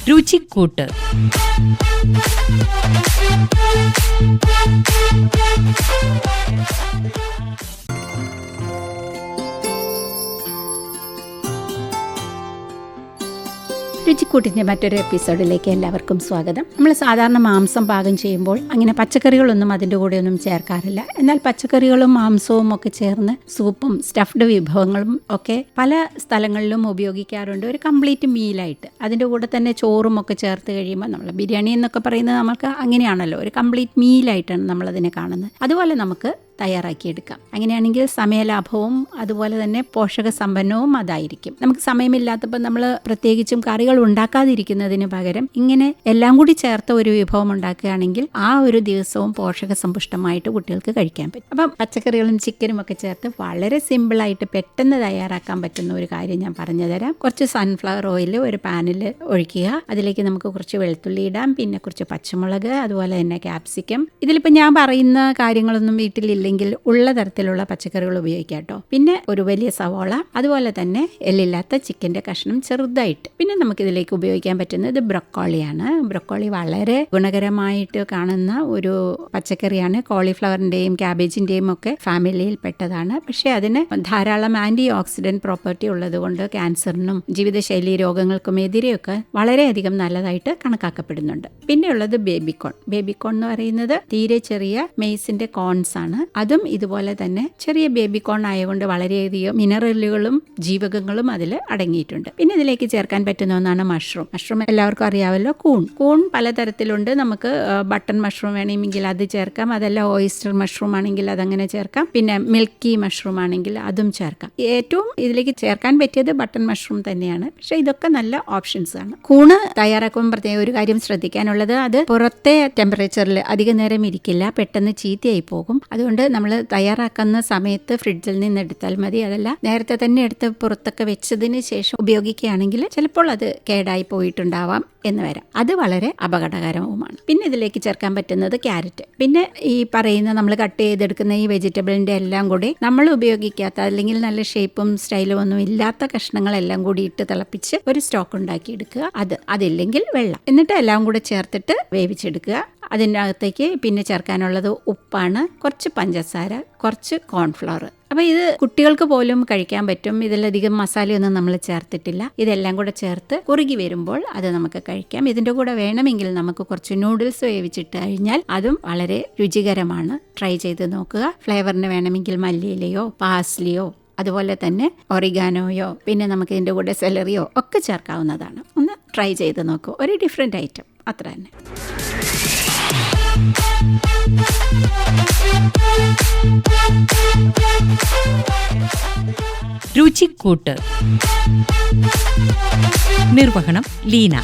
രുചിക്കൂട്ട്. രുചിക്കൂട്ടിൻ്റെ മറ്റൊരു എപ്പിസോഡിലേക്ക് എല്ലാവർക്കും സ്വാഗതം. നമ്മൾ സാധാരണ മാംസം പാകം ചെയ്യുമ്പോൾ അങ്ങനെ പച്ചക്കറികളൊന്നും അതിൻ്റെ കൂടെ ഒന്നും ചേർക്കാറില്ല. എന്നാൽ പച്ചക്കറികളും മാംസവും ഒക്കെ ചേർന്ന് സൂപ്പും സ്റ്റഫ്ഡ് വിഭവങ്ങളും ഒക്കെ പല സ്ഥലങ്ങളിലും ഉപയോഗിക്കാറുണ്ട്, ഒരു കംപ്ലീറ്റ് മീലായിട്ട്. അതിൻ്റെ കൂടെ തന്നെ ചോറും ഒക്കെ ചേർത്ത് കഴിയുമ്പോൾ നമ്മൾ ബിരിയാണി എന്നൊക്കെ പറയുന്നത് നമുക്ക് അങ്ങനെയാണല്ലോ, ഒരു കംപ്ലീറ്റ് മീലായിട്ടാണ് നമ്മളതിനെ കാണുന്നത്. അതുപോലെ നമുക്ക് തയ്യാറാക്കിയെടുക്കാം. അങ്ങനെയാണെങ്കിൽ സമയലാഭവും അതുപോലെ തന്നെ പോഷക സമ്പന്നവും അതായിരിക്കും. നമുക്ക് സമയമില്ലാത്തപ്പോൾ നമ്മൾ പ്രത്യേകിച്ചും കറികൾ ഉണ്ടാക്കാതിരിക്കുന്നതിന് പകരം ഇങ്ങനെ എല്ലാം കൂടി ചേർത്ത ഒരു വിഭവം ഉണ്ടാക്കുകയാണെങ്കിൽ ആ ഒരു ദിവസവും പോഷക സമ്പുഷ്ടമായിട്ട് കുട്ടികൾക്ക് കഴിക്കാൻ പറ്റും. അപ്പം പച്ചക്കറികളും ചിക്കനും ഒക്കെ ചേർത്ത് വളരെ സിമ്പിളായിട്ട് പെട്ടെന്ന് തയ്യാറാക്കാൻ പറ്റുന്ന ഒരു കാര്യം ഞാൻ പറഞ്ഞു തരാം. കുറച്ച് സൺഫ്ലവർ ഓയിൽ ഒരു പാനിൽ ഒഴിക്കുക. അതിലേക്ക് നമുക്ക് കുറച്ച് വെളുത്തുള്ളി ഇടാം, പിന്നെ കുറച്ച് പച്ചമുളക്, അതുപോലെ തന്നെ ക്യാപ്സിക്കം. ഇതിലിപ്പോൾ ഞാൻ പറയുന്ന കാര്യങ്ങളൊന്നും വീട്ടിലില്ലെങ്കിൽ ഉള്ള തരത്തിലുള്ള പച്ചക്കറികൾ ഉപയോഗിക്കാം കേട്ടോ. പിന്നെ ഒരു വലിയ സവോള, അതുപോലെ തന്നെ എല്ലില്ലാത്ത ചിക്കൻ്റെ കഷ്ണം ചെറുതായിട്ട്. പിന്നെ നമുക്കിതിലേക്ക് ഉപയോഗിക്കാൻ പറ്റുന്നത് ബ്രൊക്കോളിയാണ്. ബ്രൊക്കോളി വളരെ ഗുണകരമായിട്ട് കാണുന്ന ഒരു പച്ചക്കറിയാണ്. കോളിഫ്ലവറിൻ്റെയും ക്യാബേജിൻ്റെയും ഒക്കെ ഫാമിലിയിൽ പെട്ടതാണ്. പക്ഷേ അതിന് ധാരാളം ആൻറ്റി ഓക്സിഡൻറ്റ് പ്രോപ്പർട്ടി ഉള്ളതുകൊണ്ട് ക്യാൻസറിനും ജീവിതശൈലി രോഗങ്ങൾക്കും എതിരെയൊക്കെ വളരെയധികം നല്ലതായിട്ട് കണക്കാക്കപ്പെടുന്നുണ്ട്. പിന്നെയുള്ളത് ബേബിക്കോൺ. ബേബിക്കോൺ എന്ന് പറയുന്നത് തീരെ ചെറിയ മെയ്സിൻ്റെ കോൺസ് ആണ്. അതും ഇതുപോലെ തന്നെ ചെറിയ ബേബിക്കോൺ ആയതുകൊണ്ട് വളരെയധികം മിനറലുകളും ജീവകങ്ങളും അതിൽ അടങ്ങിയിട്ടുണ്ട്. പിന്നെ ഇതിലേക്ക് ചേർക്കാൻ പറ്റുന്ന ഒന്നാണ് മഷ്റൂം. മഷ്റൂം എല്ലാവർക്കും അറിയാമല്ലോ. കൂൺ പലതരത്തിലുണ്ട്. നമുക്ക് ബട്ടൺ മഷ്റൂം വേണമെങ്കിൽ അത് ചേർക്കാം, അതല്ല ഓയിസ്റ്റർ മഷ്റൂം ആണെങ്കിൽ അതങ്ങനെ ചേർക്കാം. പിന്നെ മിൽക്കി മഷ്റൂം ആണെങ്കിൽ അതും ചേർക്കാം. ഏറ്റവും ഇതിലേക്ക് ചേർക്കാൻ പറ്റിയത് ബട്ടൺ മഷ്റൂം തന്നെയാണ്. പക്ഷേ ഇതൊക്കെ നല്ല ഓപ്ഷൻസ് ആണ്. കൂണ് തയ്യാറാക്കുമ്പോൾ പ്രത്യേക ഒരു കാര്യം ശ്രദ്ധിക്കാനുള്ളത്, അത് പുറത്തെ ടെമ്പറേച്ചറിൽ അധികം നേരം ഇരിക്കില്ല, പെട്ടെന്ന് ചീത്തയായി പോകും. അതുകൊണ്ട് നമ്മൾ തയ്യാറാക്കുന്ന സമയത്ത് ഫ്രിഡ്ജിൽ നിന്ന് എടുത്താൽ മതി. അതല്ല നേരത്തെ തന്നെ എടുത്ത് പുറത്തൊക്കെ വെച്ചതിന് ശേഷം ഉപയോഗിക്കുകയാണെങ്കിൽ ചിലപ്പോൾ അത് കേടായി പോയിട്ടുണ്ടാവാം എന്ന് വരാം. അത് വളരെ അപകടകരവുമാണ്. പിന്നെ ഇതിലേക്ക് ചേർക്കാൻ പറ്റുന്നത് ക്യാരറ്റ്. പിന്നെ ഈ പറയുന്ന നമ്മൾ കട്ട് ചെയ്തെടുക്കുന്ന ഈ വെജിറ്റബിളിൻ്റെ എല്ലാം കൂടി നമ്മൾ ഉപയോഗിക്കാത്ത അല്ലെങ്കിൽ നല്ല ഷേപ്പും സ്റ്റൈലും ഒന്നും ഇല്ലാത്ത കഷ്ണങ്ങളെല്ലാം കൂടി ഇട്ട് തിളപ്പിച്ച് ഒരു സ്റ്റോക്ക് ഉണ്ടാക്കി എടുക്കുക. അതില്ലെങ്കിൽ വെള്ളം, എന്നിട്ട് എല്ലാം കൂടെ ചേർത്തിട്ട് വേവിച്ചെടുക്കുക. അതിൻ്റെ അകത്തേക്ക് പിന്നെ ചേർക്കാനുള്ളത് ഉപ്പാണ്, കുറച്ച് പഞ്ചസാര, കുറച്ച് കോൺഫ്ലവർ. അപ്പോൾ ഇത് കുട്ടികൾക്ക് പോലും കഴിക്കാൻ പറ്റും. ഇതിലധികം മസാലയൊന്നും നമ്മൾ ചേർത്തിട്ടില്ല. ഇതെല്ലാം കൂടെ ചേർത്ത് കുറുകി വരുമ്പോൾ അത് നമുക്ക് കഴിക്കാം. ഇതിൻ്റെ കൂടെ വേണമെങ്കിൽ നമുക്ക് കുറച്ച് നൂഡിൽസ് വേവിച്ചിട്ട് കഴിഞ്ഞാൽ അതും വളരെ രുചികരമാണ്. ട്രൈ ചെയ്ത് നോക്കുക. ഫ്ലേവറിന് വേണമെങ്കിൽ മല്ലിയിലയോ പാസ്ലിയോ അതുപോലെ തന്നെ ഒറിഗാനോയോ പിന്നെ നമുക്ക് ഇതിൻ്റെ കൂടെ സെലറിയോ ഒക്കെ ചേർക്കാവുന്നതാണ്. ഒന്ന് ട്രൈ ചെയ്ത് നോക്കൂ. ഒരു ഡിഫറെൻ്റ് ഐറ്റം, അത്ര തന്നെ. രുചിക്കൂട്ട്. നിർവഹണം ലീന.